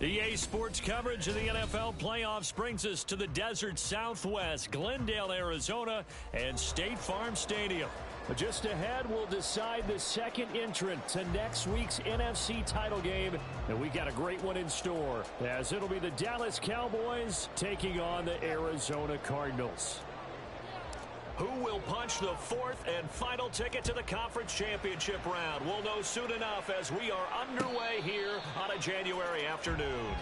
EA Sports coverage of the NFL playoffs brings us to the desert Southwest, Glendale, Arizona, and State Farm Stadium. Just ahead, we'll decide the second entrant to next week's NFC title game, and we got a great one in store, as it'll be the Dallas Cowboys taking on the Arizona Cardinals. Who will punch the fourth and final ticket to the conference championship round? We'll know soon enough as we are underway here on a January afternoon.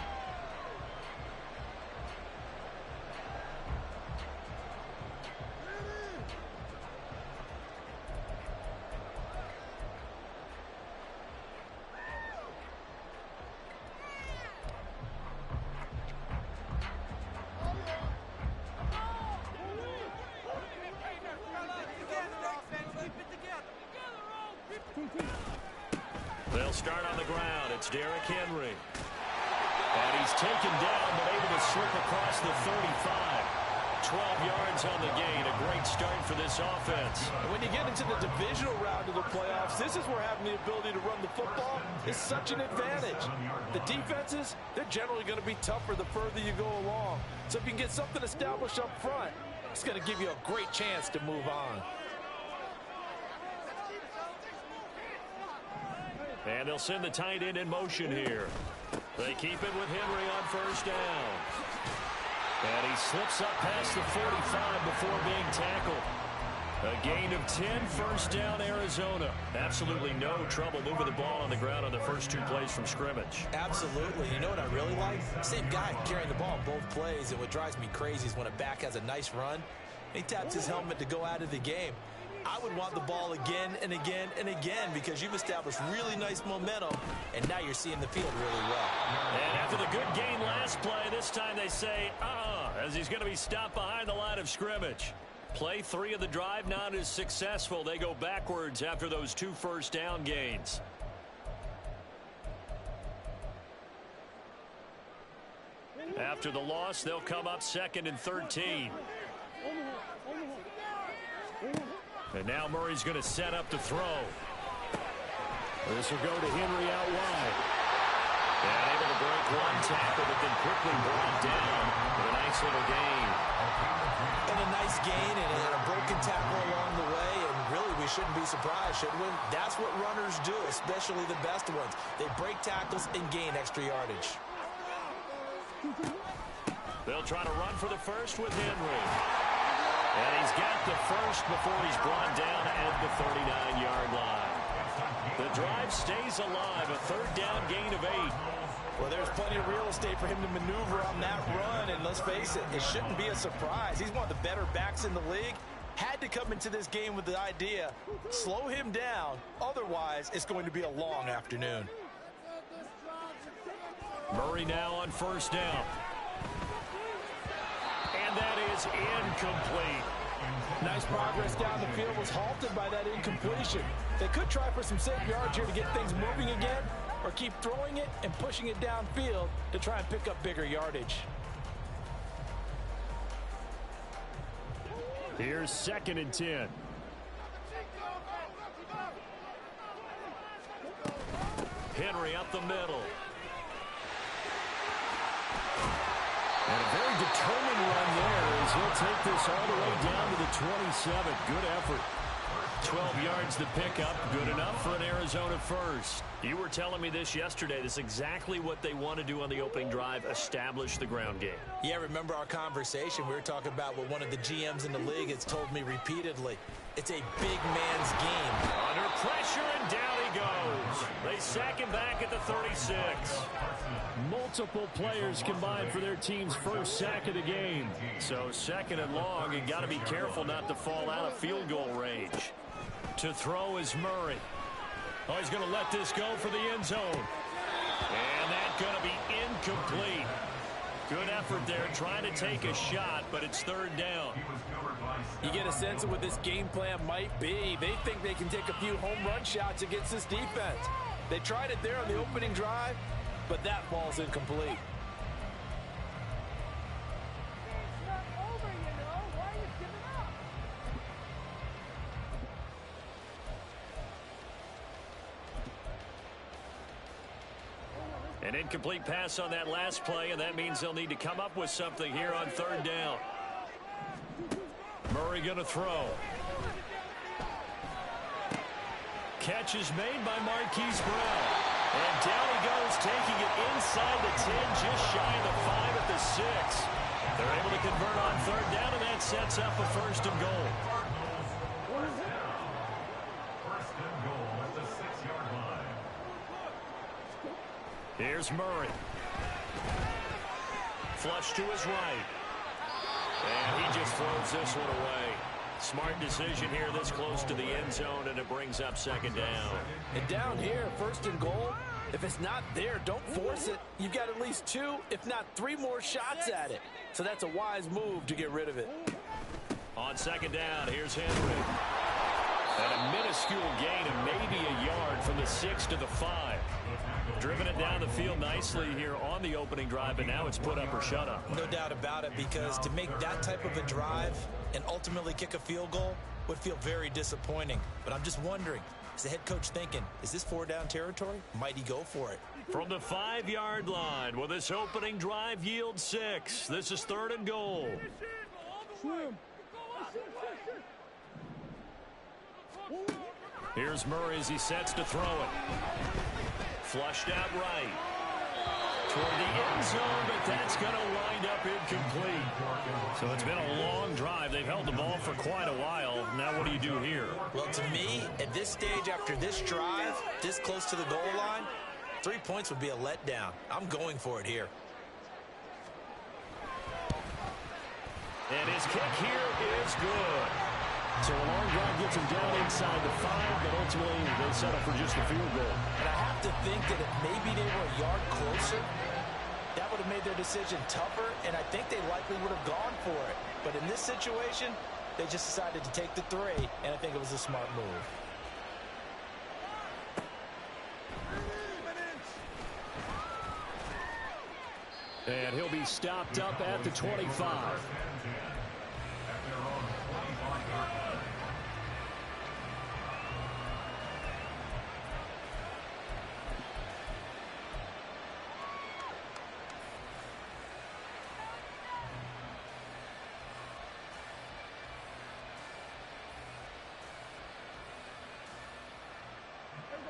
They'll start on the ground. It's Derrick Henry. And he's taken down, but able to slip across the 35. 12 yards on the gain. A great start for this offense. And when you get into the divisional round of the playoffs, this is where having the ability to run the football is such an advantage. The defenses, they're generally going to be tougher the further you go along. So if you can get something established up front, it's going to give you a great chance to move on. And they'll send the tight end in motion here. They keep it with Henry on first down. And he slips up past the 45 before being tackled. A gain of 10, first down, Arizona. Absolutely no trouble moving the ball on the ground on the first two plays from scrimmage. Absolutely. You know what I really like? Same guy carrying the ball both plays, and what drives me crazy is when a back has a nice run, he taps his helmet to go out of the game. I would want the ball again and again and again because you've established really nice momentum, and now you're seeing the field really well. And after the good gain last play, this time they say, as he's going to be stopped behind the line of scrimmage. Play 3 of the drive not as successful. They go backwards after those 2 first down gains. After the loss, they'll come up 2nd and 13. And now Murray's going to set up to throw. This will go to Henry out wide. And able to break one tackle, but then quickly brought down with a nice little gain. And a nice gain and a broken tackle along the way. And really, we shouldn't be surprised, should we? That's what runners do, especially the best ones. They break tackles and gain extra yardage. They'll try to run for the first with Henry. And he's got the first before he's brought down at the 39-yard line. The drive stays alive, a third down gain of 8. Well, there's plenty of real estate for him to maneuver on that run, and let's face it, it shouldn't be a surprise. He's one of the better backs in the league. Had to come into this game with the idea, slow him down, otherwise it's going to be a long afternoon. Murray now on first down. And that is incomplete. Nice progress down the field was halted by that incompletion. They could try for some safe yards here to get things moving again, or keep throwing it and pushing it downfield to try and pick up bigger yardage. Here's 2nd and 10. Henry up the middle. And a very determined run there as he'll take this all the way down to the 27. Good effort. 12 yards to pick up. Good enough for an Arizona first. You were telling me this yesterday. This is exactly what they want to do on the opening drive, establish the ground game. Yeah, remember our conversation? We were talking about what one of the GMs in the league has told me repeatedly. It's a big man's game. Under pressure, and down he goes. They sack him back at the 36. Multiple players combined for their team's first sack of the game. So 2nd and long, you got to be careful not to fall out of field goal range. To throw is Murray. Oh, he's going to let this go for the end zone. And that's going to be incomplete. Good effort there, trying to take a shot, but it's 3rd down. You get a sense of what this game plan might be. They think they can take a few home run shots against this defense. They tried it there on the opening drive, but that ball's incomplete. An incomplete pass on that last play, and that means they'll need to come up with something here on third down. Murray going to throw. Catch is made by Marquise Brown. And down he goes, taking it inside the 10, just shy of the 5 at the 6. They're able to convert on third down, and that sets up a first and goal. First and goal at the 6-yard line. Here's Murray. Flush to his right. And he just throws this one away. Smart decision here this close to the end zone, and it brings up second down. And down here, first and goal, if it's not there, don't force it. You've got at least 2, if not 3 more shots at it. So that's a wise move to get rid of it. On second down, here's Henry. And a minuscule gain of maybe a yard from the 6 to the 5. Driven it down the field nicely here on the opening drive, but now it's put up or shut up. No doubt about it, because to make that type of a drive and ultimately kick a field goal would feel very disappointing. But I'm just wondering, is the head coach thinking, is this 4-down territory? Might he go for it? From the 5-yard line, will this opening drive yield 6? This is third and goal. Here's Murray as he sets to throw it. Flushed out right. Toward the end zone, but that's going to wind up incomplete. So it's been a long drive. They've held the ball for quite a while. Now what do you do here? Well, to me, at this stage after this drive, this close to the goal line, 3 points would be a letdown. I'm going for it here. And his kick here is good. So a long drive gets him down inside the 5, but ultimately they settle for just the field goal. And I have to think that if maybe they were a yard closer, that would have made their decision tougher, and I think they likely would have gone for it. But in this situation, they just decided to take the 3, and I think it was a smart move. And he'll be stopped up at the 25.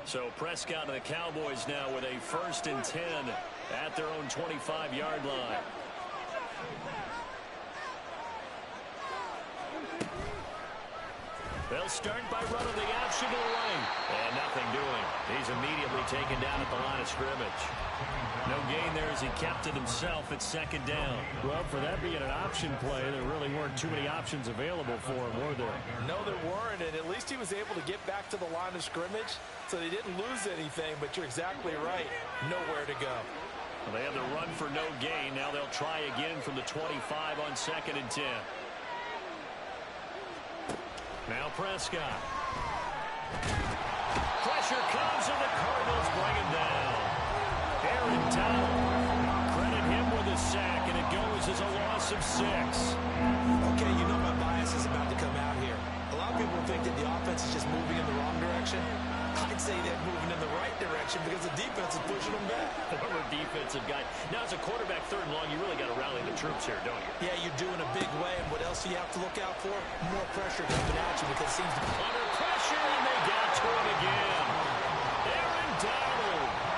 So Prescott and the Cowboys now with a 1st and 10 at their own 25-yard line. They'll start by running the option to the right. And nothing doing. He's immediately taken down at the line of scrimmage. No gain there as he kept it himself at second down. Well, for that being an option play, there really weren't too many options available for him, were there? No, there weren't, and at least he was able to get back to the line of scrimmage, so they didn't lose anything, but you're exactly right. Nowhere to go. Well, they have the run for no gain. Now they'll try again from the 25 on 2nd and 10. Now Prescott. Pressure comes, and the Cardinals bring him down. Aaron Donald, credit him with a sack, and it goes as a loss of 6. Okay, you know my bias is about to come out here. A lot of people think that the offense is just moving in the wrong direction. I'd say they're moving in the right direction because the defense is pushing them back. Former defensive guy. Now, as a quarterback, 3rd and long, you really got to rally the troops here, don't you? Yeah, you do in a big way. And what else do you have to look out for? More pressure coming at you because it seems to be under pressure, and they got to him again. Aaron Donald.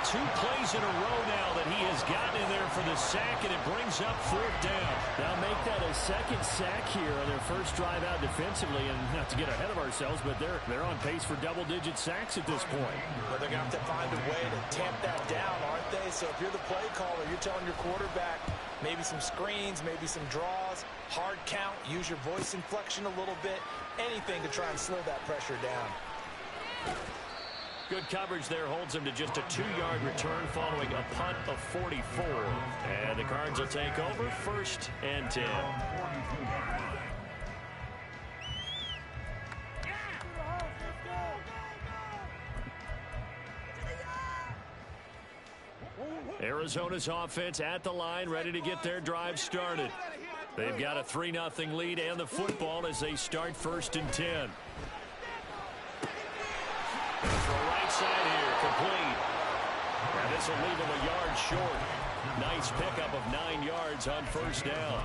2 plays in a row now that he has gotten in there for the sack, and it brings up 4th down. They'll make that a 2nd sack here on their first drive out defensively, and not to get ahead of ourselves, but they're on pace for double-digit sacks at this point. Well, they're going to have to find a way to tamp that down, aren't they? So if you're the play caller, you're telling your quarterback maybe some screens, maybe some draws, hard count, use your voice inflection a little bit, anything to try and slow that pressure down. Good coverage there holds him to just a 2-yard return following a punt of 44. And the Cards will take over 1st and 10. Arizona's offense at the line, ready to get their drive started. They've got a 3-0 lead and the football as they start 1st and 10. Throw right side here, complete. And this This will leave him a yard short. Nice pickup of 9 yards on first down.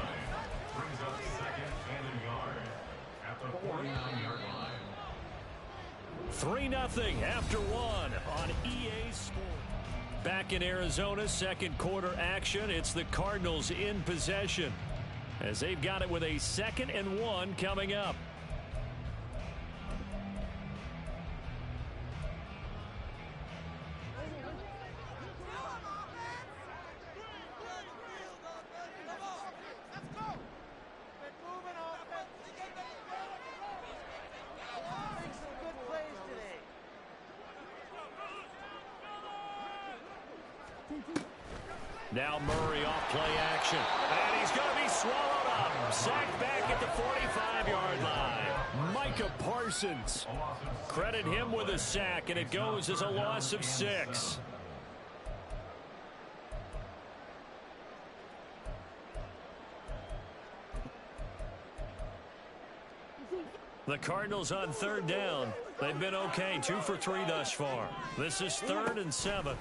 Brings up second and a yard at the 49-yard line. 3-0 after 1 on EA Sports. Back in Arizona, second quarter action. It's the Cardinals in possession as they've got it with a 2nd and 1 coming up. Now Murray off play action. And he's going to be swallowed up. Sacked back at the 45-yard line. Micah Parsons. Credit him with a sack, and it goes as a loss of 6. The Cardinals on 3rd down. They've been okay, 2 for 3 thus far. This is 3rd and 7.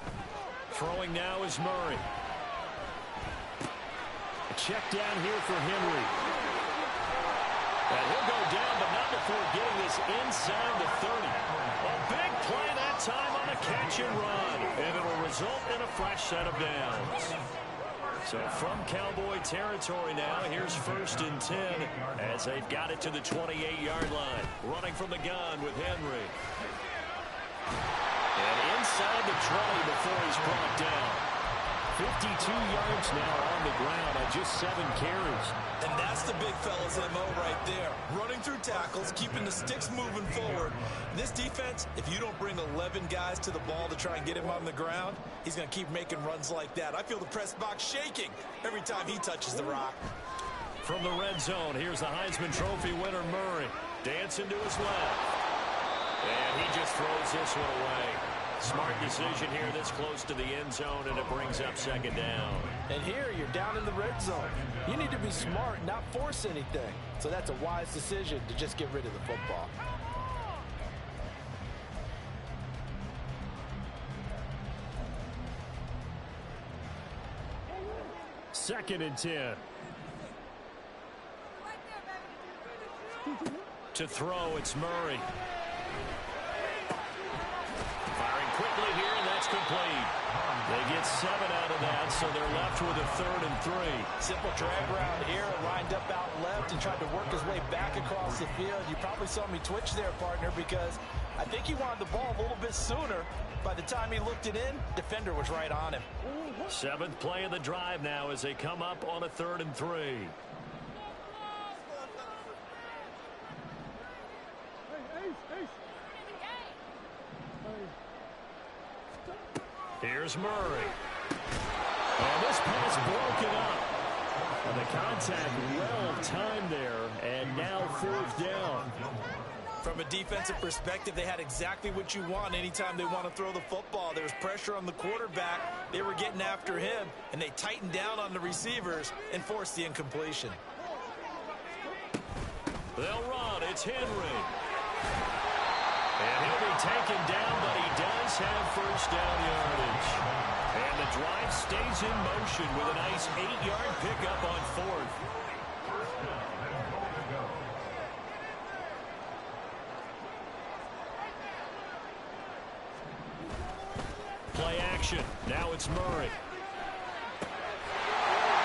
Throwing now is Murray. A check down here for Henry. And he'll go down, but not before getting this inside the 30. A big play that time on a catch and run. And it'll result in a fresh set of downs. So from Cowboy territory now, here's 1st and 10 as they've got it to the 28-yard line. Running from the gun with Henry. And inside the 20 before he's brought down. 52 yards now on the ground on just 7 carries. And that's the big fella's MO right there. Running through tackles, keeping the sticks moving forward. This defense, if you don't bring 11 guys to the ball to try and get him on the ground, he's going to keep making runs like that. I feel the press box shaking every time he touches the rock. From the red zone, here's the Heisman Trophy winner Murray. Dancing to his left. And he just throws this one away. Smart decision here this close to the end zone, and it brings up 2nd down. And here you're down in the red zone. You need to be smart, not force anything. So that's a wise decision to just get rid of the football. Second and 10. To throw, it's Murray. Firing quickly here, and that's complete. They get 7 out of that, so they're left with a 3rd and 3. Simple drag route here, lined up out left and tried to work his way back across the field. You probably saw me twitch there, partner, because I think he wanted the ball a little bit sooner. By the time he looked it in, defender was right on him. 7th play of the drive now as they come up on a 3rd and 3. Here's Murray. And this pass broken up. And the contact well timed there, and now 4th down. From a defensive perspective, they had exactly what you want anytime they want to throw the football. There's pressure on the quarterback. They were getting after him, and they tightened down on the receivers and forced the incompletion. They'll run. It's Henry. And he'll be taken down, but he does have 1st down yardage. And the drive stays in motion with a nice 8-yard pickup on 4th. Play action. Now it's Murray.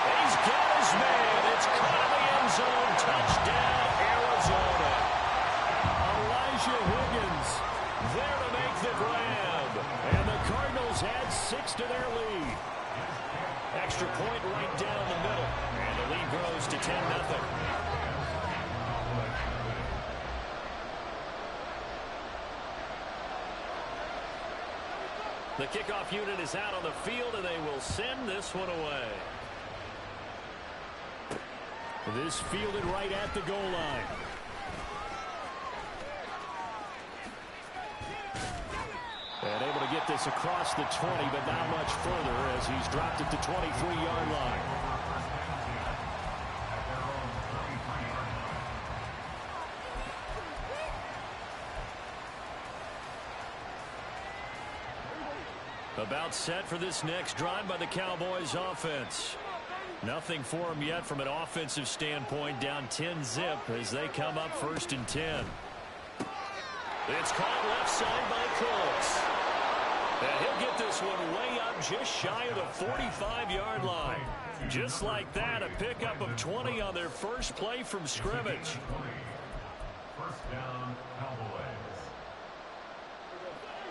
He's got his man. It's caught in the end zone. Touchdown, Arizona. Elijah Higgins there to make the grab. And the Cardinals add 6 to their lead. Extra point right down the middle. And the lead grows to 10-0. The kickoff unit is out on the field, and they will send this one away. This fielded right at the goal line. And able to get this across the 20, but not much further as he's dropped it to 23-yard line. About set for this next drive by the Cowboys offense. Nothing for them yet from an offensive standpoint, down 10-zip as they come up 1st and 10. It's caught left side by Colts. And he'll get this one way up just shy of the 45-yard line. Just like that, a pickup of 20 on their first play from scrimmage. First down, Cowboys.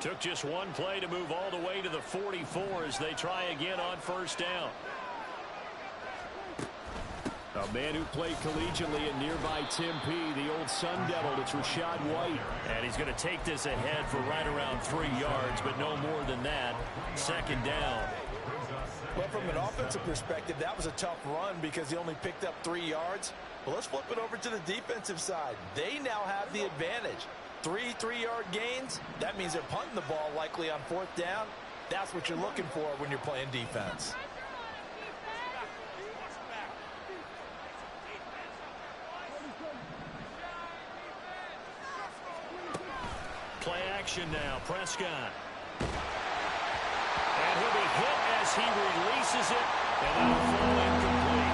Took just one play to move all the way to the 44 as they try again on 1st down. A man who played collegiately in nearby Tempe, the old Sun Devil, it's Rachaad White. And he's going to take this ahead for right around 3 yards, but no more than that. 2nd down. Well, from an offensive perspective, that was a tough run because he only picked up 3 yards. Well, let's flip it over to the defensive side. They now have the advantage. 3 3-yard gains, that means they're punting the ball likely on 4th down. That's what you're looking for when you're playing defense. Play action now, Prescott. And he'll be hit as he releases it, and that'll fall incomplete.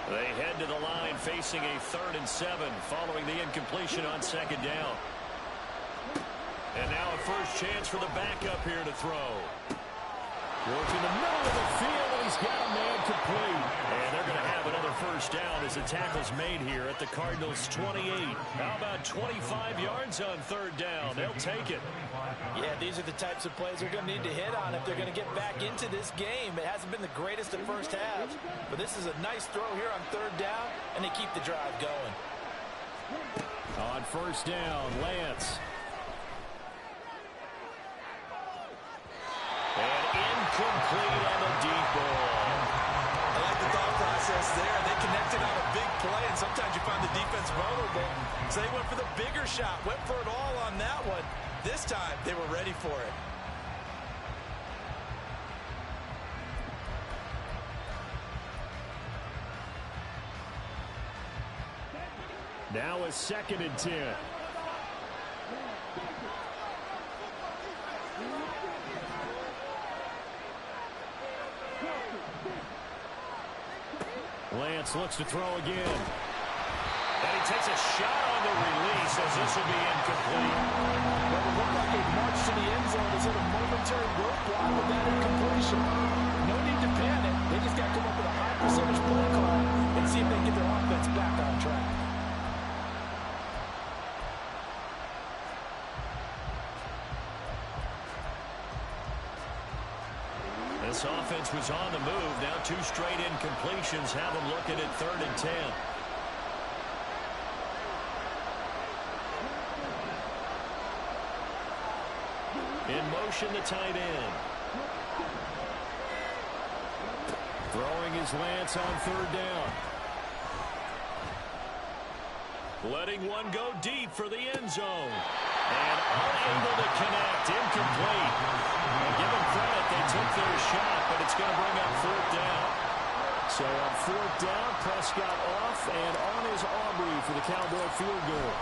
They head to the line facing a 3rd and 7 following the incompletion on 2nd down. And now a first chance for the backup here to throw. Working the middle of the field, and he's got a man complete. And they're going to have another first down as the tackle's made here at the Cardinals' 28. How about 25 yards on 3rd down? They'll take it. Yeah, these are the types of plays they're going to need to hit on if they're going to get back into this game. It hasn't been the greatest of first halves, but this is a nice throw here on 3rd down, and they keep the drive going. On 1st down, Lance. And incomplete on the deep ball. I like the thought process there. They connected on a big play, and sometimes you find the defense vulnerable. So they went for the bigger shot, went for it all on that one. This time, they were ready for it. Now a 2nd and 10. Lance looks to throw again. And he takes a shot on the release as this will be incomplete. Well, it looked like a march to the end zone. Is it a momentary roadblock with that incompletion? No need to panic. They just got to come up with a high percentage play call and see if they can get their offense back on track. This offense was on the move. Now 2 straight incompletions have them looking at 3rd and 10. In motion, the tight end. Throwing his Lance on 3rd down. Letting one go deep for the end zone. And unable to connect. Incomplete. And give them credit. They took their shot, but it's going to bring up 4th down. So on 4th down, Prescott off, and on is Aubrey for the Cowboy field goal.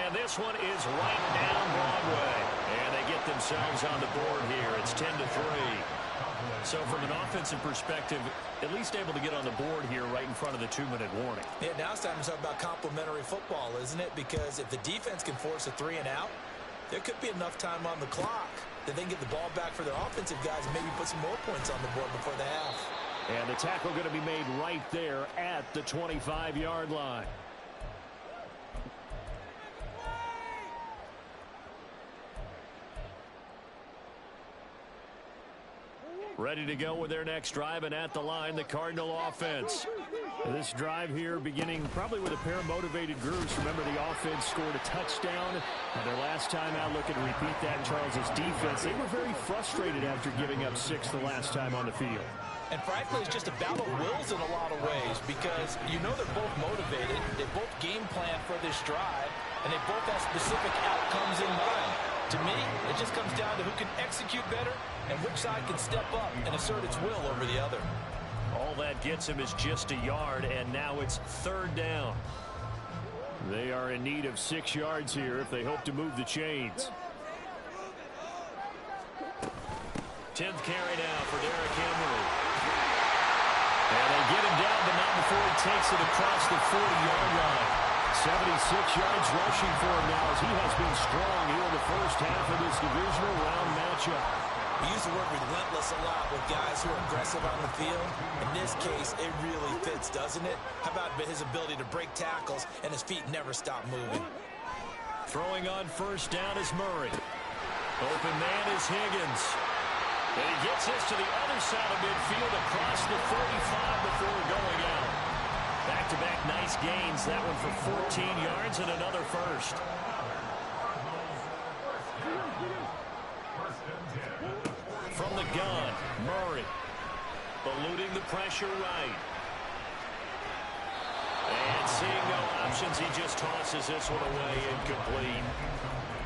And this one is right down Broadway. And they get themselves on the board here. It's 10-3. So from an offensive perspective, at least able to get on the board here right in front of the 2-minute warning. Yeah, now it's time to talk about complementary football, isn't it? Because if the defense can force a 3 and out, there could be enough time on the clock that they can get the ball back for their offensive guys and maybe put some more points on the board before the half. And the tackle going to be made right there at the 25-yard line. Ready to go with their next drive, and at the line, the Cardinal offense. This drive here beginning probably with a pair of motivated groups. Remember, the offense scored a touchdown. Their last time out, looking to repeat that, Charles' defense. They were very frustrated after giving up 6 the last time on the field. And frankly, it's just a battle of wills in a lot of ways because you know they're both motivated. They both game plan for this drive, and they both have specific outcomes in mind. To me, it just comes down to who can execute better and which side can step up and assert its will over the other. All that gets him is just a yard, and now it's 3rd down. They are in need of 6 yards here if they hope to move the chains. 10th carry now for Derrick Henry. And they get him down, but not before he takes it across the 40-yard line. 76 yards rushing for him now as he has been strong here in the first half of this divisional round matchup. We use the word relentless a lot with guys who are aggressive on the field. In this case, it really fits, doesn't it? How about his ability to break tackles and his feet never stop moving? Throwing on 1st down is Murray. Open man is Higgins. And he gets this to the other side of midfield across the 45 before going out. Back-to-back nice gains. That one for 14 yards and another first. From the gun, Murray. Eluding the pressure right. And seeing no options, he just tosses this one away, incomplete.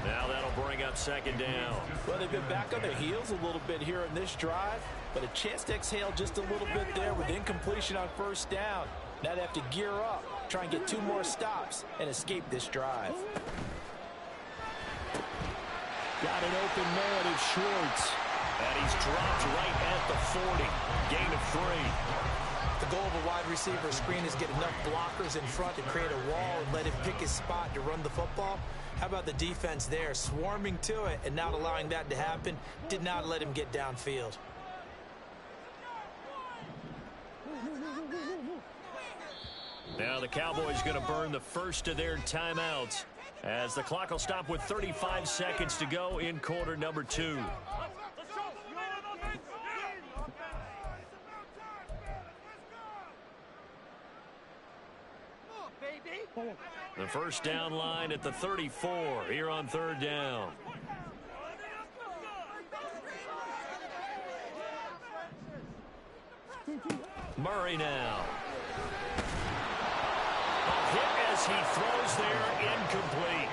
Now that'll bring up 2nd down. Well, they've been back on their heels a little bit here in this drive, but a chance to exhale just a little bit there with incompletion on 1st down. Now they have to gear up, try and get 2 more stops, and escape this drive. Got an open man, it's Schwartz. And he's dropped right at the 40. Gain of 3. The goal of a wide receiver screen is get enough blockers in front to create a wall and let him pick his spot to run the football. How about the defense there, swarming to it and not allowing that to happen? Did not let him get downfield. Now the Cowboys going to burn the first of their timeouts as the clock will stop with 35 seconds to go in quarter number 2. The 1st down line at the 34 here on 3rd down. Murray now. A hit as he throws there, incomplete.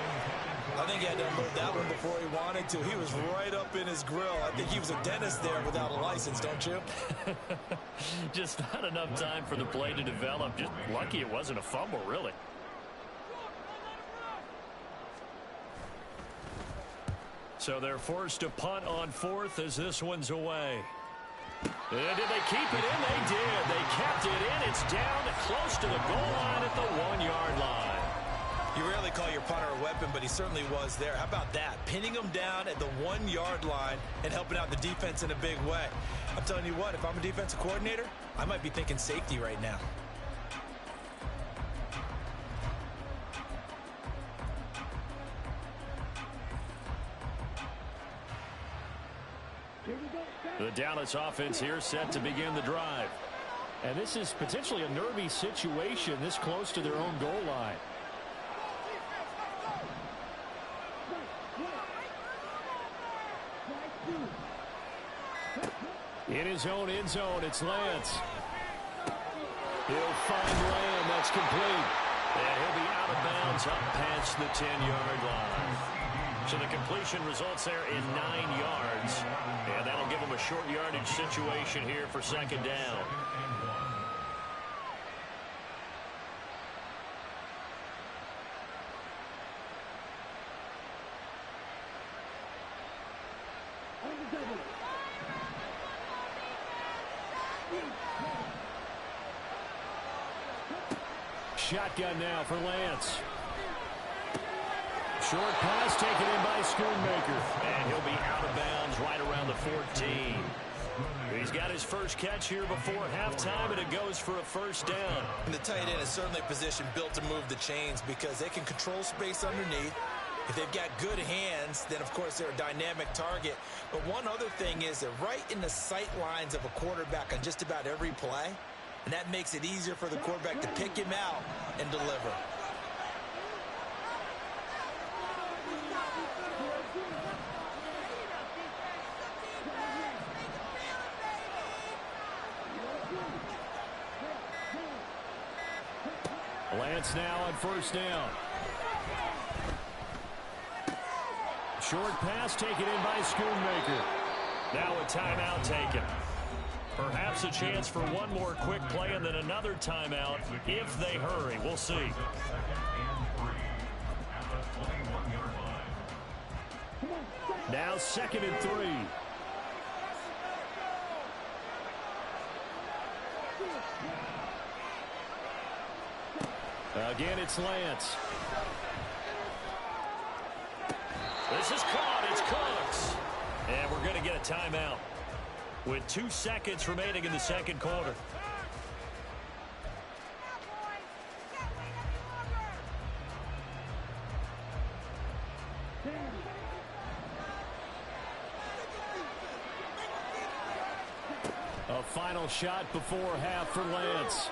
I think he had to unload that one before he wanted to. He was right up in his grill. I think he was a dentist there without a license, don't you? Just not enough time for the play to develop. Just lucky it wasn't a fumble, really. So they're forced to punt on 4th as this one's away. And did they keep it in? They did. They kept it in. It's down close to the goal line at the 1-yard line. You rarely call your punter a weapon, but he certainly was there. How about that? Pinning him down at the 1-yard line and helping out the defense in a big way. I'm telling you what, if I'm a defensive coordinator, I might be thinking safety right now. The Dallas offense here set to begin the drive. And this is potentially a nervy situation this close to their own goal line. In his own end zone, it's Lance. He'll find Lamb. That's complete. And he'll be out of bounds up past the 10-yard line. So the completion results there in 9 yards. And that'll give him a short yardage situation here for 2nd down. Shotgun now for Lance. Short pass taken in by Schoonmaker. And he'll be out of bounds right around the 14. He's got his first catch here before halftime, and it goes for a 1st down. And the tight end is certainly a position built to move the chains because they can control space underneath. If they've got good hands, then, of course, they're a dynamic target. But one other thing is they're right in the sight lines of a quarterback on just about every play. And that makes it easier for the quarterback to pick him out and deliver. Lance now on first down. Short pass taken in by Schoonmaker. Now a timeout taken. Perhaps a chance for one more quick play and then another timeout if they hurry. We'll see. Now 2nd and 3. Again, it's Lance. This is caught. It's Cooks. And we're going to get a timeout with 2 seconds remaining in the second quarter. A final shot before half for Lance.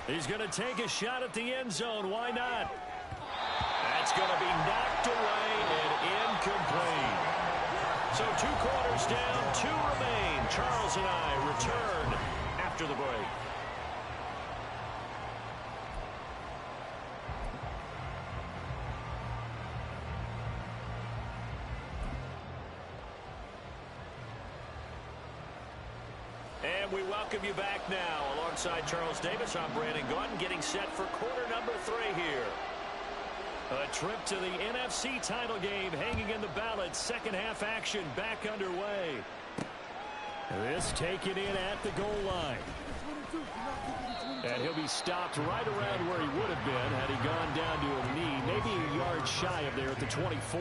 He's going to take a shot at the end zone. Why not? That's going to be knocked away and incomplete. So 2 quarters down, 2 remain. Charles and I return after the break. And we welcome you back now. Alongside Charles Davis, I'm Brandon Gunn, getting set for quarter number 3 here. A trip to the NFC title game hanging in the balance. Second half action back underway. This taken in at the goal line. And he'll be stopped right around where he would have been had he gone down to a knee, maybe a yard shy of there at the 24.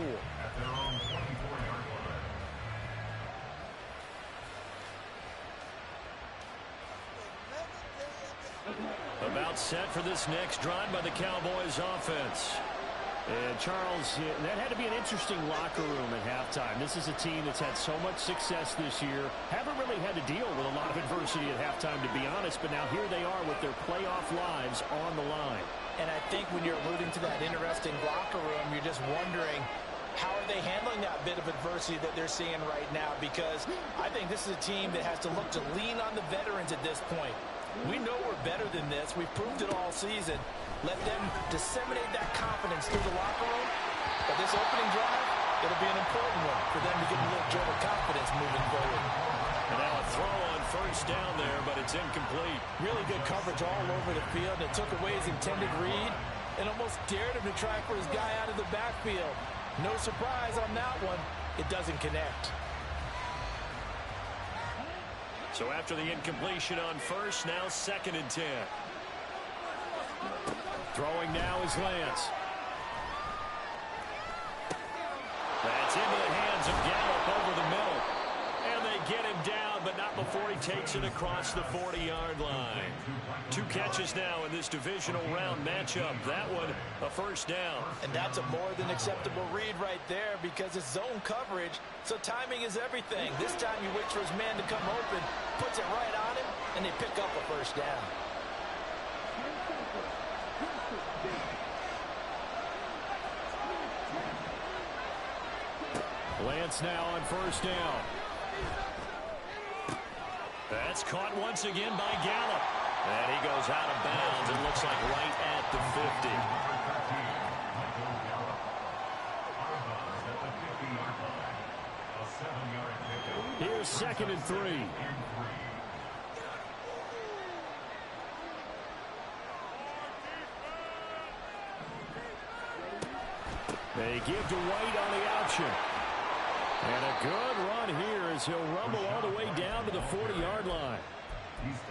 About set for this next drive by the Cowboys offense. And Charles, that had to be an interesting locker room at halftime. This is a team that's had so much success this year. Haven't really had to deal with a lot of adversity at halftime, to be honest. But now here they are with their playoff lives on the line. And I think when you're alluding to that interesting locker room, you're just wondering, how are they handling that bit of adversity that they're seeing right now? Because I think this is a team that has to look to lean on the veterans at this point. We know we're better than this. We've proved it all season. Let them disseminate that confidence through the locker room. But this opening drive, it'll be an important one for them to get a little jolt of confidence moving forward. And now a throw on first down there, but it's incomplete. Really good coverage all over the field. It took away his intended read and almost dared him to try for his guy out of the backfield. No surprise on that one. It doesn't connect. So after the incompletion on first, now 2nd and 10. Throwing now is Lance. That's into the hands of Gallup over the middle. And they get him down, but not before he takes it across the 40-yard line. 2 catches now in this divisional round matchup. That one, a first down. And that's a more than acceptable read right there because it's zone coverage, so timing is everything. This time he waits for his man to come open, puts it right on him, and they pick up a first down. Lance now on first down. That's caught once again by Gallup. And he goes out of bounds. It looks like right at the 50. Here's 2nd and 3. They give to White on the option. And a good run here as he'll rumble all the way down to the 40-yard line.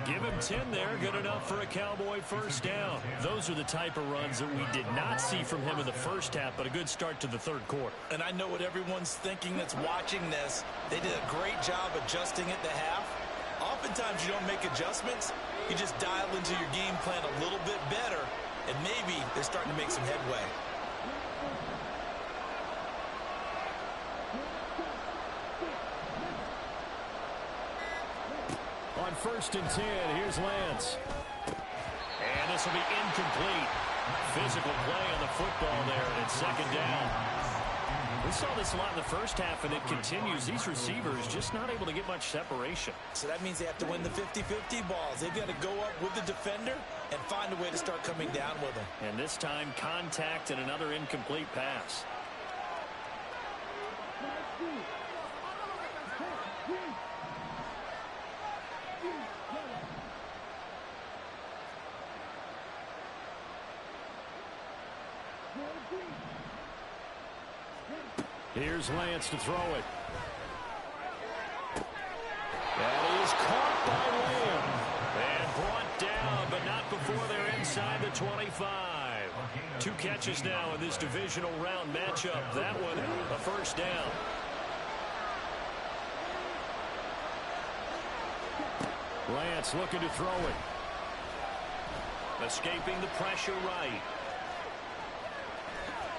Give him 10 there, good enough for a Cowboy first down. Those are the type of runs that we did not see from him in the first half, but a good start to the third quarter. And I know what everyone's thinking that's watching this. They did a great job adjusting at the half. Oftentimes you don't make adjustments. You just dial into your game plan a little bit better, and maybe they're starting to make some headway. On 1st and 10, here's Lance. And this will be incomplete. Physical play on the football there, and it's 2nd down. We saw this a lot in the first half, and it continues. These receivers just not able to get much separation. So that means they have to win the 50-50 balls. They've got to go up with the defender and find a way to start coming down with them. And this time, contact and another incomplete pass. Here's Lance to throw it. That is caught by Lamb. And brought down, but not before they're inside the 25. 2 catches now in this divisional round matchup. That one, a first down. Lance looking to throw it. Escaping the pressure right.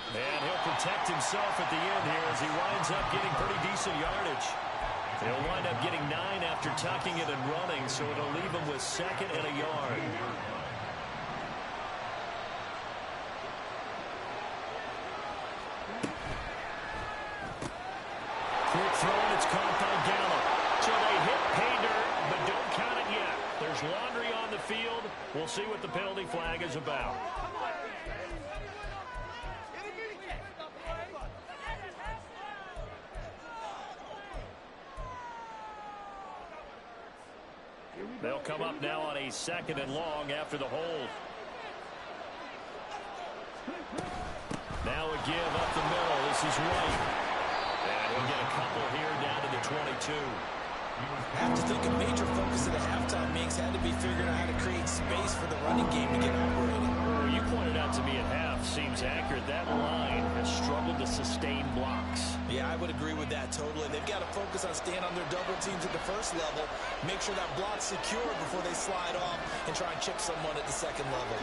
And he'll protect himself at the end here as he winds up getting pretty decent yardage. He'll wind up getting 9 after tucking it and running, so it'll leave him with 2nd and a yard. Quick throw, and it's caught by Gallup. So they hit pay dirt, but don't count it yet. There's laundry on the field. We'll see what the penalty flag is about. They'll come up now on a 2nd and long after the hold. Now a give up the middle. This is White. And he'll get a couple here down to the 22. I have to think a major focus of the halftime mix had to be figuring out how to create space for the running game to get operating. You pointed out to me at half, seems accurate. That line has struggled to sustain blocks. Yeah, I would agree with that totally. They've got to focus on staying on their double teams at the first level, make sure that block's secure before they slide off and try and chip someone at the 2nd level.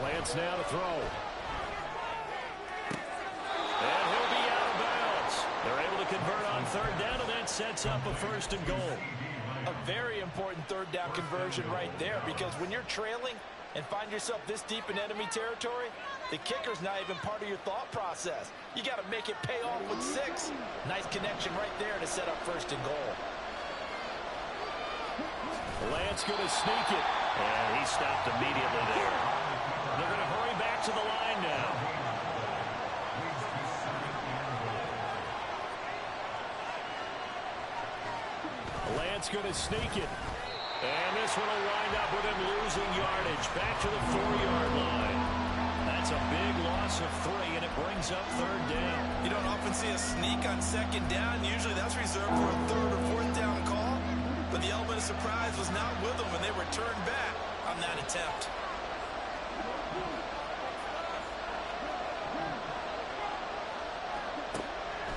Lance now to throw. And he'll be out of bounds. They're able to convert on 3rd down, and that sets up a 1st and goal. A very important 3rd down conversion right there, because when you're trailing and find yourself this deep in enemy territory, the kicker's not even part of your thought process. You got to make it pay off with 6. Nice connection right there to set up 1st and goal. Lance going to sneak it, and he stopped immediately there. They're going to hurry back to the line now. Lance going to sneak it. And this one will wind up with him losing yardage back to the 4-yard line. That's a big loss of 3, and it brings up 3rd down. You don't often see a sneak on 2nd down. Usually that's reserved for a 3rd or 4th down call. But the element of surprise was not with them when they returned back on that attempt.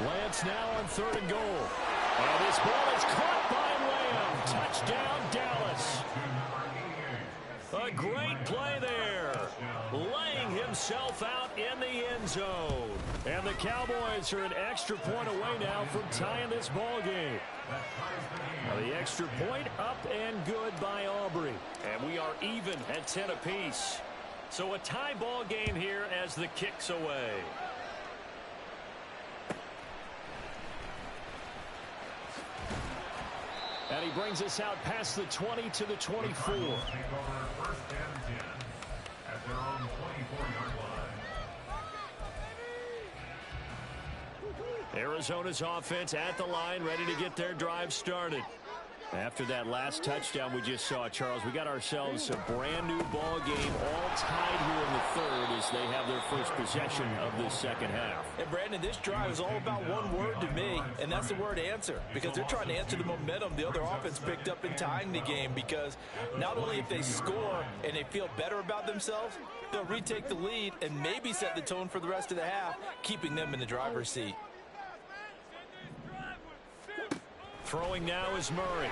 Lance now on 3rd and goal. And this ball is caught by Lamb. Touchdown, Dallas. A great play there. Laying himself out in the end zone. And the Cowboys are an extra point away now from tying this ball game. Now the extra point up and good by Aubrey. And we are even at 10 apiece. So a tie ball game here as the kick's away. And he brings us out past the 20 to the 24. Take over 1st and 10 at their own 24-yard line. Arizona's offense at the line, ready to get their drive started. After that last touchdown we just saw, Charles, we got ourselves a brand new ball game, all tied here in the 3rd as they have their first possession of this 2nd half. And Brandon, this drive is all about one word to me, and that's the word answer, because they're trying to answer the momentum the other offense picked up in tying the game, because not only if they score and they feel better about themselves, they'll retake the lead and maybe set the tone for the rest of the half, keeping them in the driver's seat. Throwing now is Murray.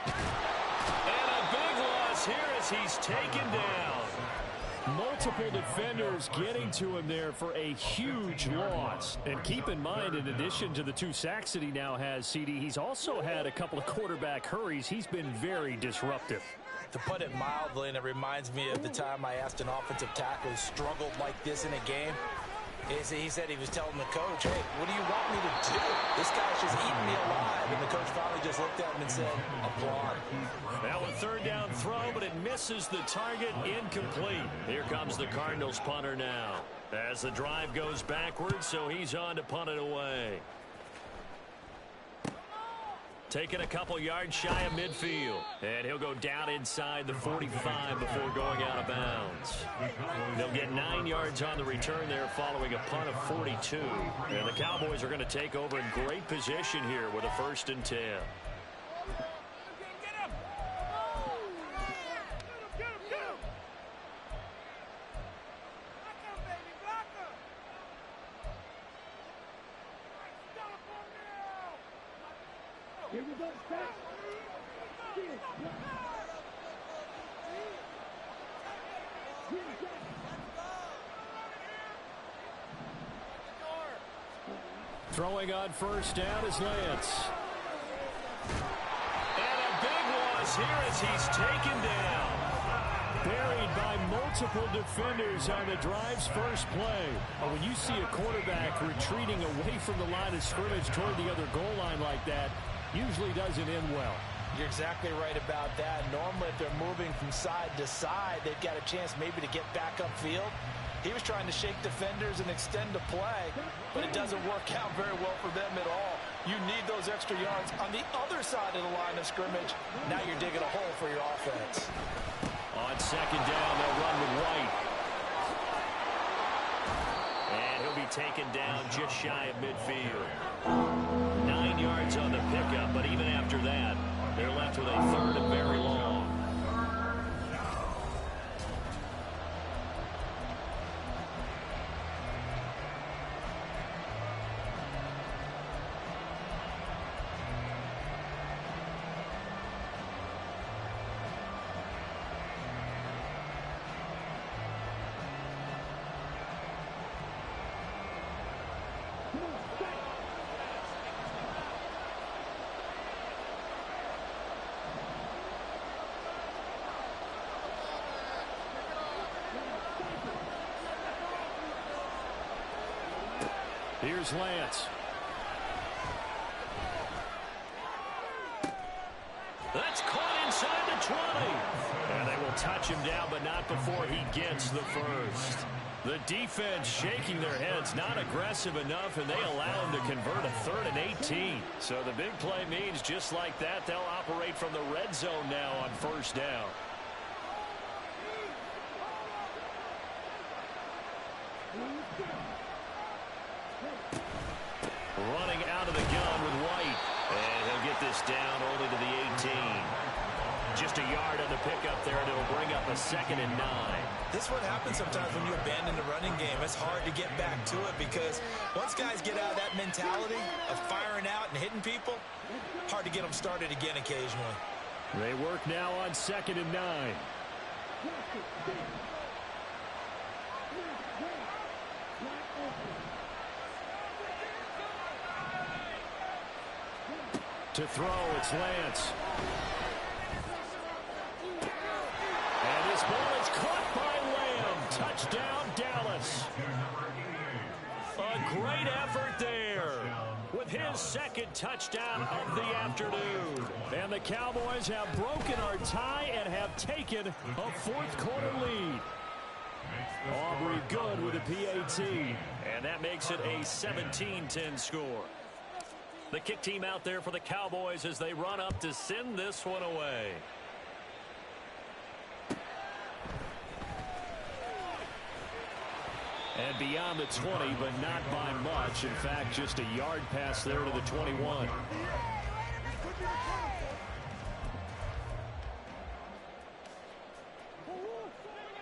And a big loss here as he's taken down. Multiple defenders getting to him there for a huge loss. And keep in mind, in addition to the 2 sacks that he now has, CD, he's also had a couple of quarterback hurries. He's been very disruptive. To put it mildly, and it reminds me of the time I asked an offensive tackle who struggled like this in a game. He said he was telling the coach, hey, what do you want me to do? This guy's just eating me alive. And the coach finally just looked at him and said, applaud. Now a third down throw, but it misses the target, incomplete. Here comes the Cardinals punter now. As the drive goes backwards, so he's on to punt it away. Taking a couple yards shy of midfield. And he'll go down inside the 45 before going out of bounds. They'll get 9 yards on the return there following a punt of 42. And the Cowboys are going to take over in great position here with a 1st and 10. Throwing on 1st down is Lance. And a big loss here as he's taken down. Buried by multiple defenders on the drive's first play. When you see a quarterback retreating away from the line of scrimmage toward the other goal line like that, usually doesn't end well. You're exactly right about that. Normally, if they're moving from side to side, they've got a chance maybe to get back upfield. He was trying to shake defenders and extend the play, but it doesn't work out very well for them at all. You need those extra yards on the other side of the line of scrimmage. Now you're digging a hole for your offense. On 2nd down, they'll run with White. And he'll be taken down just shy of midfield. 9 yards on the pickup, but even after that, they're left with a 3rd and very long. Here's Lance. That's caught inside the 20. And they will touch him down, but not before he gets the 1st. The defense shaking their heads, not aggressive enough, and they allow him to convert a 3rd and 18. So the big play means just like that, they'll operate from the red zone now on 1st down. Running out of the gun with White. And he'll get this down only to the 18. Just a yard on the pickup there, and it'll bring up a 2nd and 9. This is what happens sometimes when you abandon the running game. It's hard to get back to it because once guys get out of that mentality of firing out and hitting people, hard to get them started again occasionally. They work now on 2nd and 9. To throw, it's Lance. And his ball is caught by Lamb. Touchdown, Dallas. A great effort there with his 2nd touchdown of the afternoon. And the Cowboys have broken our tie and have taken a 4th quarter lead. Aubrey good with a PAT. And that makes it a 17-10 score. The kick team out there for the Cowboys as they run up to send this one away. And beyond the 20, but not by much. In fact, just a yard pass there to the 21.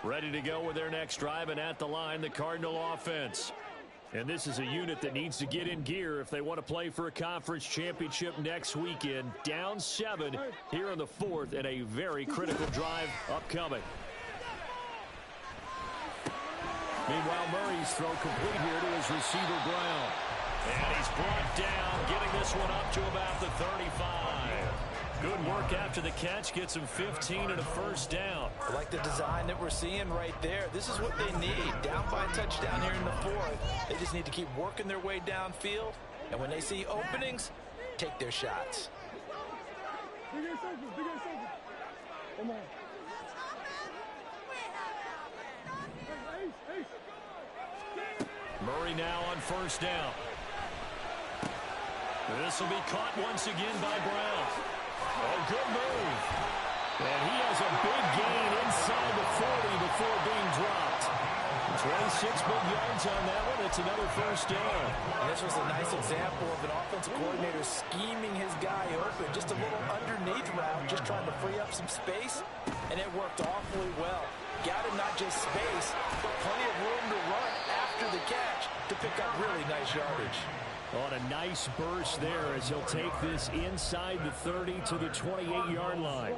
Ready to go with their next drive, and at the line, the Cardinal offense. And this is a unit that needs to get in gear if they want to play for a conference championship next weekend. Down 7 here in the 4th, and a very critical drive upcoming. Meanwhile, Murray's throw complete here to his receiver, Brown. And he's brought down, getting this one up to about the 35. Good work after the catch. Gets him 15 and a first down. I like the design that we're seeing right there. This is what they need. Down by a touchdown here in the fourth. They just need to keep working their way downfield. And when they see openings, take their shots. Murray now on first down. This will be caught once again by Brown. Oh, good move. And he has a big gain inside the 40 before being dropped. 26 big yards on that one. It's another first down. And this was a nice example of an offensive coordinator scheming his guy open. Just a little underneath route, just trying to free up some space. And it worked awfully well. Got him not just space, but plenty of room to run after the catch to pick up really nice yardage. On a nice burst there as he'll take this inside the 30 to the 28-yard line.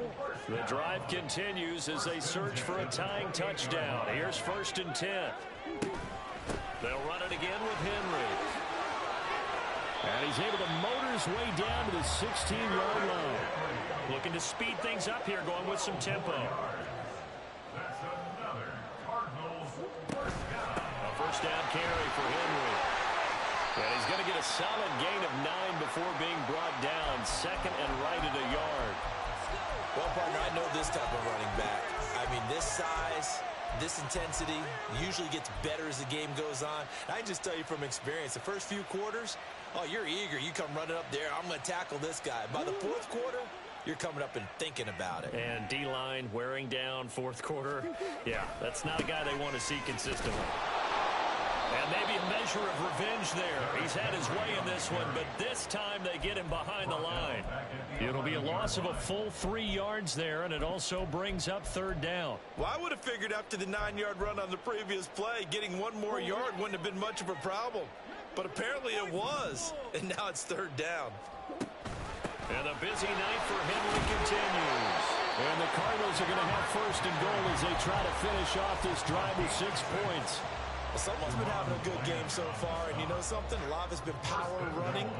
The drive continues as they search for a tying touchdown. Here's 1st and 10. They'll run it again with Henry. And he's able to motor his way down to the 16-yard line. Looking to speed things up here, going with some tempo. A first down carry for Henry. And he's going to get a solid gain of 9 before being brought down. 2nd and right at a yard. Well, partner, I know this type of running back. I mean, this size, this intensity usually gets better as the game goes on. And I can just tell you from experience, the first few quarters, oh, you're eager. You come running up there. I'm going to tackle this guy. By the 4th quarter, you're coming up and thinking about it. And D-line wearing down 4th quarter. Yeah, that's not a guy they want to see consistently. And maybe a measure of revenge there. He's had his way in this one, but this time they get him behind the line. It'll be a loss of a full 3 yards there, and it also brings up 3rd down. Well, I would have figured after the 9-yard run on the previous play, getting 1 more yard wouldn't have been much of a problem. But apparently it was, and now it's 3rd down. And a busy night for Henry continues. And the Cardinals are going to have 1st and goal as they try to finish off this drive with 6 points. Someone's been having a good game so far, and you know something? A lot of it's been power running.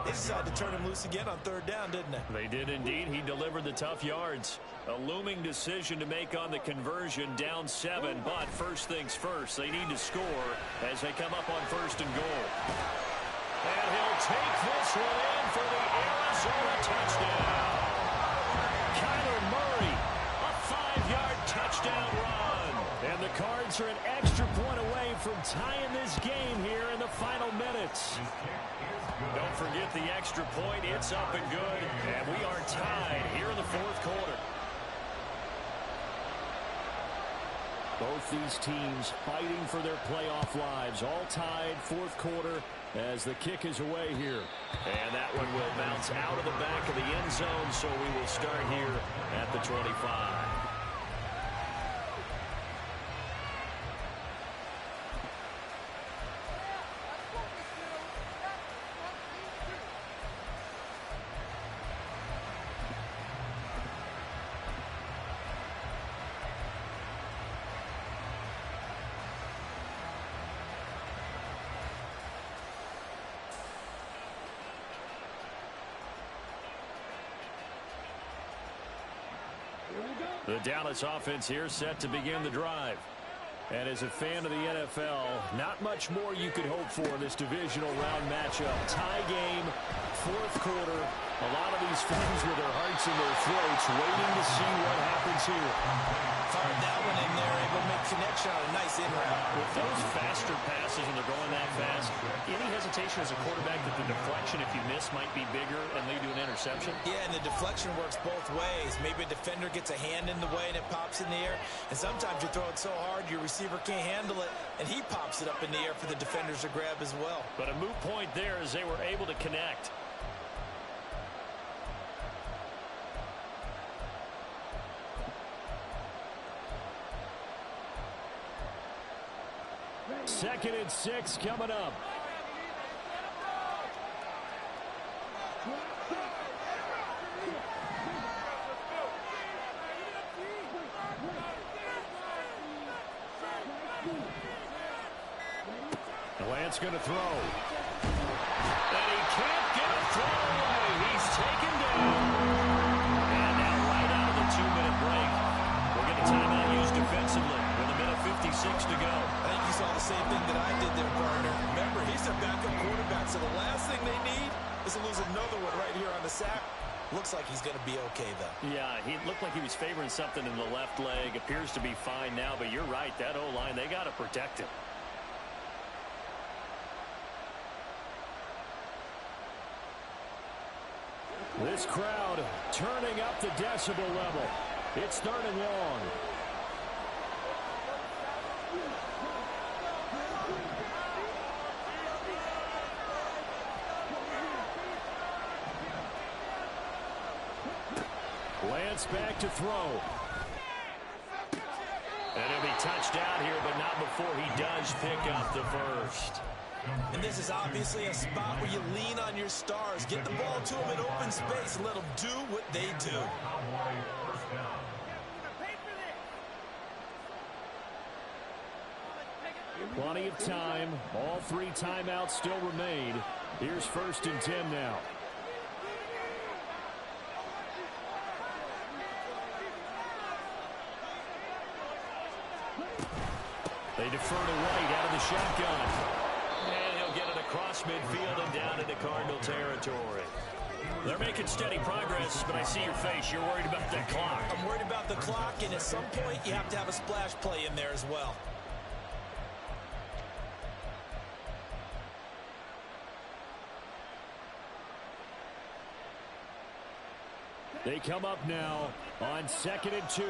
They decided to turn him loose again on 3rd down, didn't they? They did indeed. He delivered the tough yards. A looming decision to make on the conversion, down 7, but first things first, they need to score as they come up on 1st and goal. And he'll take this one in for the Arizona touchdown. Kyler Murray, a 5-yard touchdown run. And the Cards are an extra point away from tying this game here in the final minutes. Don't forget the extra point. It's up and good. And we are tied here in the 4th quarter. Both these teams fighting for their playoff lives. All tied 4th quarter as the kick is away here. And that one will bounce out of the back of the end zone. So we will start here at the 25. The Dallas offense here set to begin the drive. And as a fan of the NFL, not much more you could hope for in this divisional round matchup. Tie game, 4th quarter. A lot of these fans with their hearts in their throats waiting to see what happens here. Fired that one in there, able to make connection on a nice in route. With those faster passes and they're going that fast, any hesitation as a quarterback that the deflection, if you miss, might be bigger and lead to an interception? Yeah, and the deflection works both ways. Maybe a defender gets a hand in the way and it pops in the air. And sometimes you throw it so hard your receiver can't handle it, and he pops it up in the air for the defenders to grab as well. But a moot point there as they were able to connect. Second and 6 coming up. Lance going to throw. And he can't get a throw away. He's taken down. 6 to go. I think you saw the same thing that I did there, partner. Remember, he's their backup quarterback, so the last thing they need is to lose another one right here on the sack. Looks like he's going to be okay, though. Yeah, he looked like he was favoring something in the left leg. Appears to be fine now, but you're right. That O-line, they got to protect him. This crowd turning up the decibel level. It's 3rd and long. Lance back to throw. And he'll be touched out here, but not before he does pick up the first. And this is obviously a spot where you lean on your stars. Get the ball to them in open space and let them do what they do. Plenty of time. All 3 timeouts still remain. Here's 1st and 10 now. They defer to White out of the shotgun. And he'll get it across midfield and down into Cardinal territory. They're making steady progress, but I see your face. You're worried about that clock. I'm worried about the clock, and at some point you have to have a splash play in there as well. They come up now on 2nd and 2.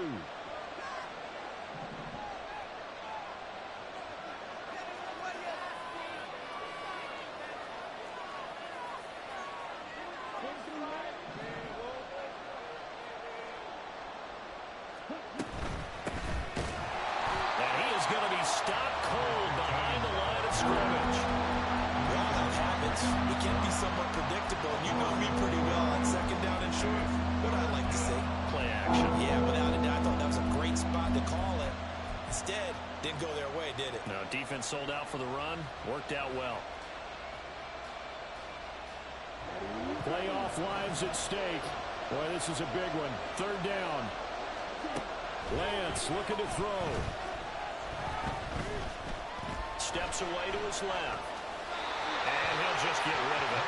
Defense sold out for the run. Worked out well. Playoff lives at stake. Boy, this is a big one. 3rd down. Lance looking to throw. Steps away to his left. And he'll just get rid of it.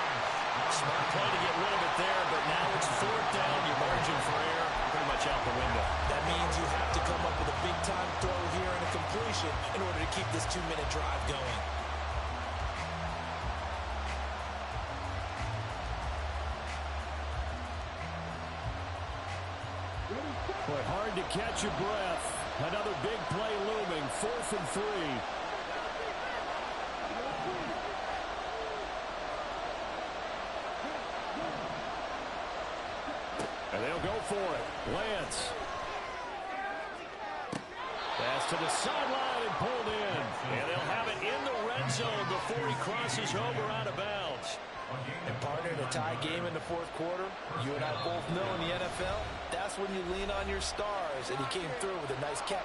Smart play to get rid of it there, but now it's 4th down. Your margin for error pretty much out the window. That means you have to come up with a big-time throw here and a completion in order to keep this 2-minute drive going. Boy, hard to catch your breath. Another big play looming. 4th and 3. And they'll go for it. Lance. Pass to the sideline and pulled in. And they'll have it in the red zone before he crosses over out of bounds. And partner, in a tie game in the 4th quarter, you and I both know in the NFL, that's when you lean on your stars. And he came through with a nice catch.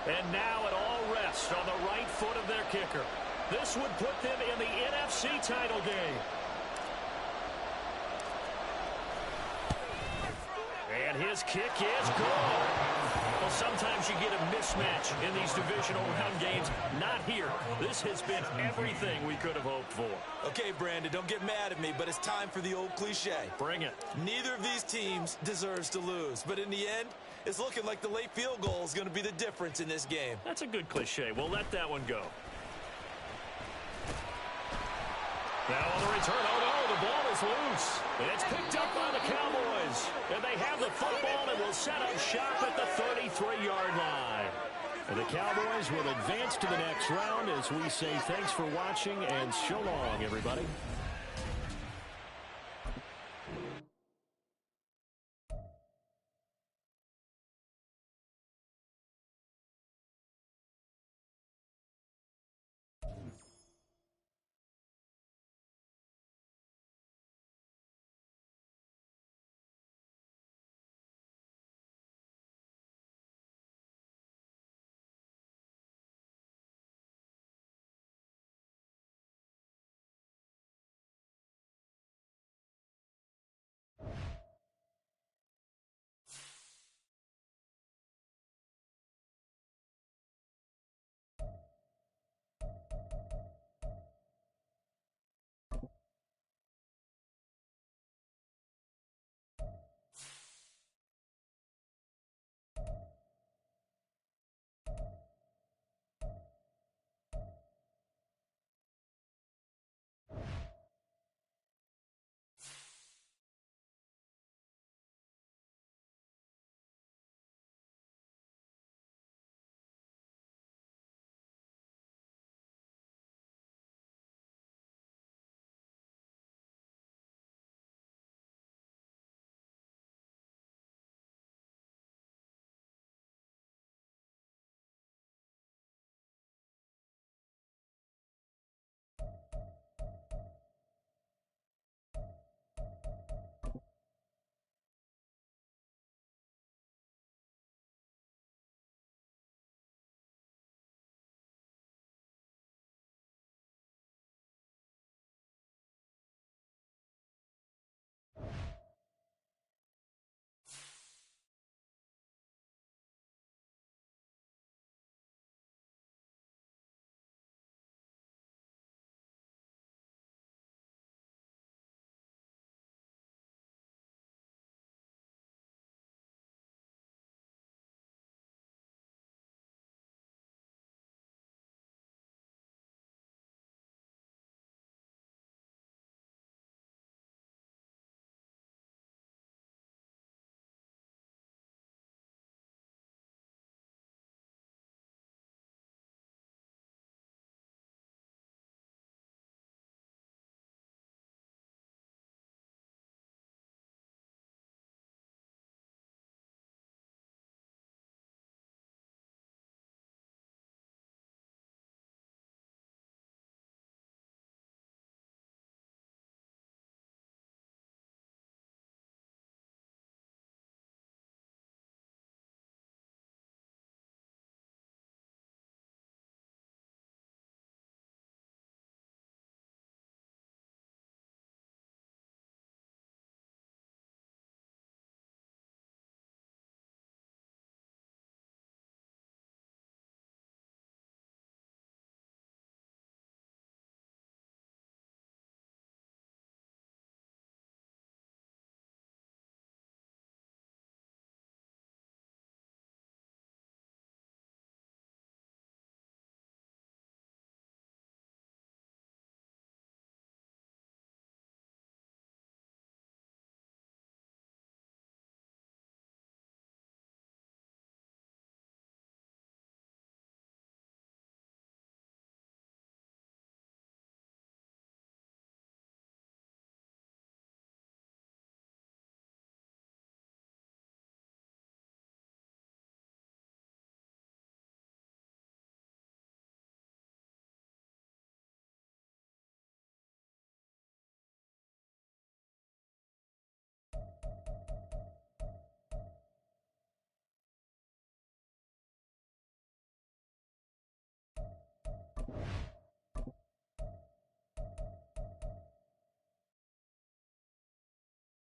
And now it all rests on the right foot of their kicker. This would put them in the NFC title game. And his kick is good. Well, sometimes you get a mismatch in these divisional round games. Not here. This has been everything we could have hoped for. Okay, Brandon, don't get mad at me, but it's time for the old cliche. Bring it. Neither of these teams deserves to lose, but in the end, it's looking like the late field goal is going to be the difference in this game. That's a good cliche. We'll let that one go. Now on the return, oh no, the ball is loose. It's picked up by the Cowboys. And they have the football and will set up shop at the 33-yard line. And the Cowboys will advance to the next round as we say thanks for watching and so long, everybody.